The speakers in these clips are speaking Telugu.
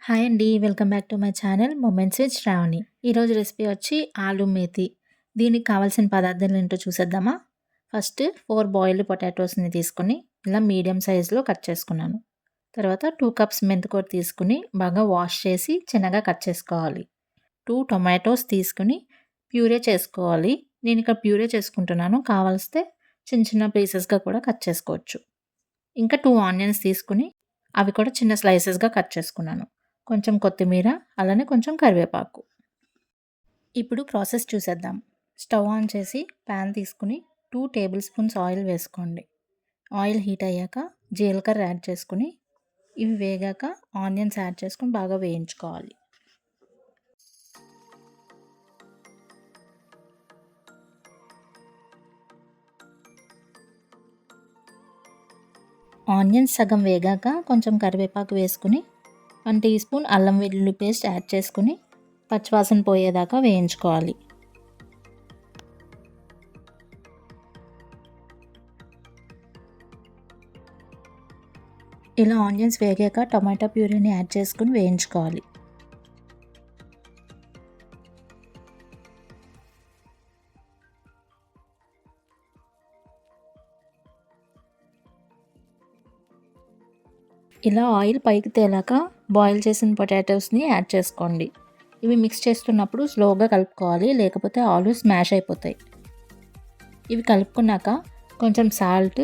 హాయ్ అండి. Welcome back to my channel moments with Shravani. ఈరోజు రెసిపీ వచ్చి ఆలు మేతి. దీనికి కావాల్సిన పదార్థాలు ఏంటో చూసేద్దామా? ఫస్ట్ 4 బాయిల్డ్ పొటాటోస్‌ని తీసుకొని ఇలా మీడియం సైజ్‌లో కట్ చేసుకున్నాను. తర్వాత 2 కప్స్ మెంతికూర తీసుకొని బాగా వాష్ చేసి చిన్నగా కట్ చేసుకోవాలి. 2 టొమాటోస్ తీసుకొని ప్యూరే చేసుకోవాలి. నేను ఇక్కడ ప్యూరే చేసుకుంటున్నాను. కావాల్స్తే చిన్న చిన్న పీసెస్‌గా కూడా కట్ చేసుకోవచ్చు. ఇంకా 2 ఆనియన్స్ తీసుకొని అవి కూడా చిన్న స్లైసెస్‌గా కట్ చేసుకున్నాను. కొంచెం కొత్తిమీర, అలానే కొంచెం కరివేపాకు. ఇప్పుడు ప్రాసెస్ చూసేద్దాం. స్టవ్ ఆన్ చేసి పాన్ తీసుకొని 2 టేబుల్ స్పూన్స్ ఆయిల్ వేసుకోండి. ఆయిల్ హీట్ అయ్యాక జీలకర్ర యాడ్ చేసుకొని ఇవి వేగాక ఆనియన్స్ యాడ్ చేసుకొని బాగా వేయించుకోవాలి. ఆనియన్స్ సగం వేగాక కొంచెం కరివేపాకు వేసుకుని 1 టీ స్పూన్ అల్లం వెల్లుల్లి పేస్ట్ యాడ్ చేసుకుని పచ్చివాసన పోయేదాకా వేయించుకోవాలి. ఇలా ఆనియన్స్ వేగాక టమాటా ప్యూరీని యాడ్ చేసుకుని వేయించుకోవాలి. ఇలా ఆయిల్ పైకి తేలాక బాయిల్ చేసిన పొటాటోస్ని యాడ్ చేసుకోండి. ఇవి మిక్స్ చేస్తున్నప్పుడు స్లోగా కలుపుకోవాలి, లేకపోతే ఆలు స్మాష్ అయిపోతాయి. ఇవి కలుపుకున్నాక కొంచెం సాల్ట్,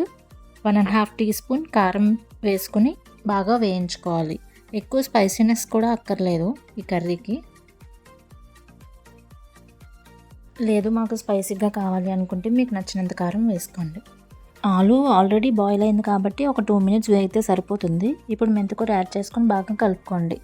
1½ టీ స్పూన్ కారం వేసుకుని బాగా వేయించుకోవాలి. ఎక్కువ స్పైసీనెస్ కూడా అక్కర్లేదు ఈ కర్రీకి. లేదు మాకు స్పైసీగా కావాలి అనుకుంటే మీకు నచ్చినంత కారం వేసుకోండి. ఆలు ఆల్రెడీ బాయిల్ అయింది కాబట్టి ఒక 2 మినిట్స్ వేగితే సరిపోతుంది. ఇప్పుడు మెంతికూర యాడ్ చేసుకొని బాగా కలుపుకోండి.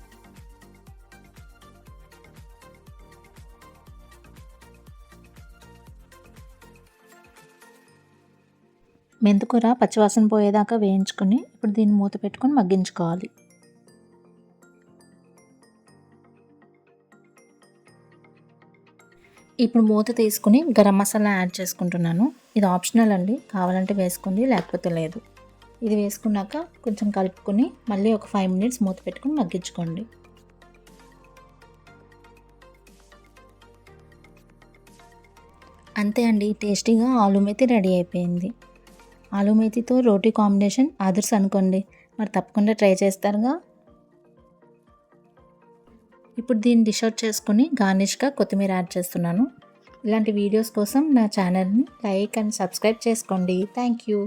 మెంతికూర పచ్చివాసన పోయేదాకా వేయించుకొని ఇప్పుడు దీన్ని మూత పెట్టుకొని మగ్గించుకోవాలి. ఇప్పుడు మూత తీసుకుని గరం మసాలా యాడ్ చేసుకుంటున్నాను. ఇది ఆప్షనల్ అండి, కావాలంటే వేసుకోండి, లేకపోతే లేదు. ఇది వేసుకున్నాక కొంచెం కలుపుకొని మళ్ళీ ఒక 5 మినిట్స్ మూత పెట్టుకొని మగ్గించుకోండి. అంతే అండి, టేస్టీగా ఆలు మేతి రెడీ అయిపోయింది. ఆలు మేతితో రోటీ కాంబినేషన్ అదర్స్ అనుకోండి. మరి తప్పకుండా ట్రై చేస్తారుగా. ఇప్పుడు దీన్ని డిష్ అవుట్ చేసుకొని గార్నిష్గా కొత్తిమీర యాడ్ చేస్తున్నాను. ఇలాంటి వీడియోస్ కోసం నా ఛానల్ని లైక్ అండ్ సబ్స్క్రైబ్ చేసుకోండి. Thank you.